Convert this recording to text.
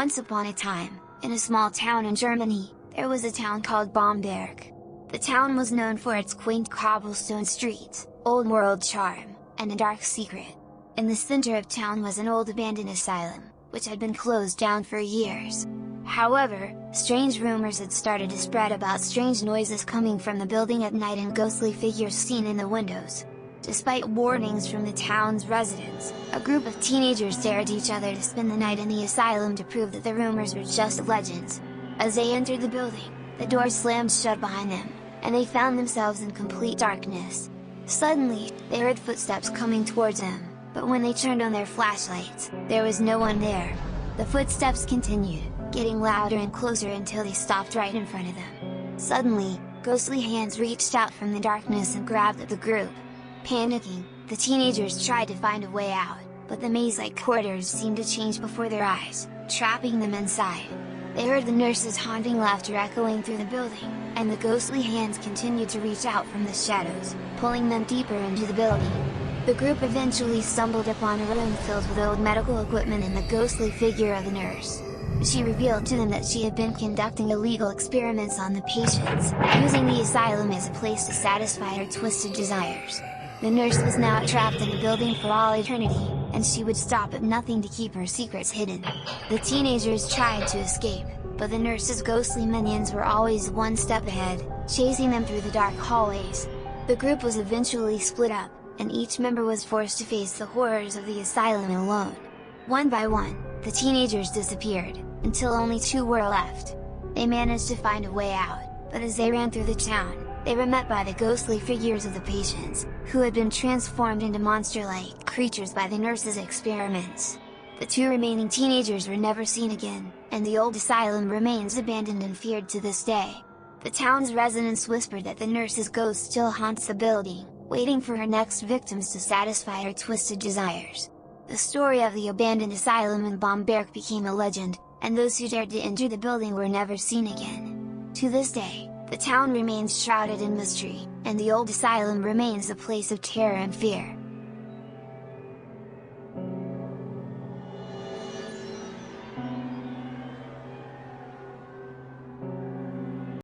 Once upon a time, in a small town in Germany, there was a town called Bamberg. The town was known for its quaint cobblestone streets, old world charm, and a dark secret. In the center of town was an old abandoned asylum, which had been closed down for years. However, strange rumors had started to spread about strange noises coming from the building at night and ghostly figures seen in the windows. Despite warnings from the town's residents, a group of teenagers dared each other to spend the night in the asylum to prove that the rumors were just legends. As they entered the building, the door slammed shut behind them, and they found themselves in complete darkness. Suddenly, they heard footsteps coming towards them, but when they turned on their flashlights, there was no one there. The footsteps continued, getting louder and closer until they stopped right in front of them. Suddenly, ghostly hands reached out from the darkness and grabbed at the group. Panicking, the teenagers tried to find a way out, but the maze-like corridors seemed to change before their eyes, trapping them inside. They heard the nurses' haunting laughter echoing through the building, and the ghostly hands continued to reach out from the shadows, pulling them deeper into the building. The group eventually stumbled upon a room filled with old medical equipment and the ghostly figure of the nurse. She revealed to them that she had been conducting illegal experiments on the patients, using the asylum as a place to satisfy her twisted desires. The nurse was now trapped in the building for all eternity, and she would stop at nothing to keep her secrets hidden. The teenagers tried to escape, but the nurse's ghostly minions were always one step ahead, chasing them through the dark hallways. The group was eventually split up, and each member was forced to face the horrors of the asylum alone. One by one, the teenagers disappeared, until only 2 were left. They managed to find a way out, but as they ran through the town, they were met by the ghostly figures of the patients, who had been transformed into monster-like creatures by the nurse's experiments. The 2 remaining teenagers were never seen again, and the old asylum remains abandoned and feared to this day. The town's residents whispered that the nurse's ghost still haunts the building, waiting for her next victims to satisfy her twisted desires. The story of the abandoned asylum in Bamberg became a legend, and those who dared to enter the building were never seen again. To this day, the town remains shrouded in mystery, and the old asylum remains a place of terror and fear.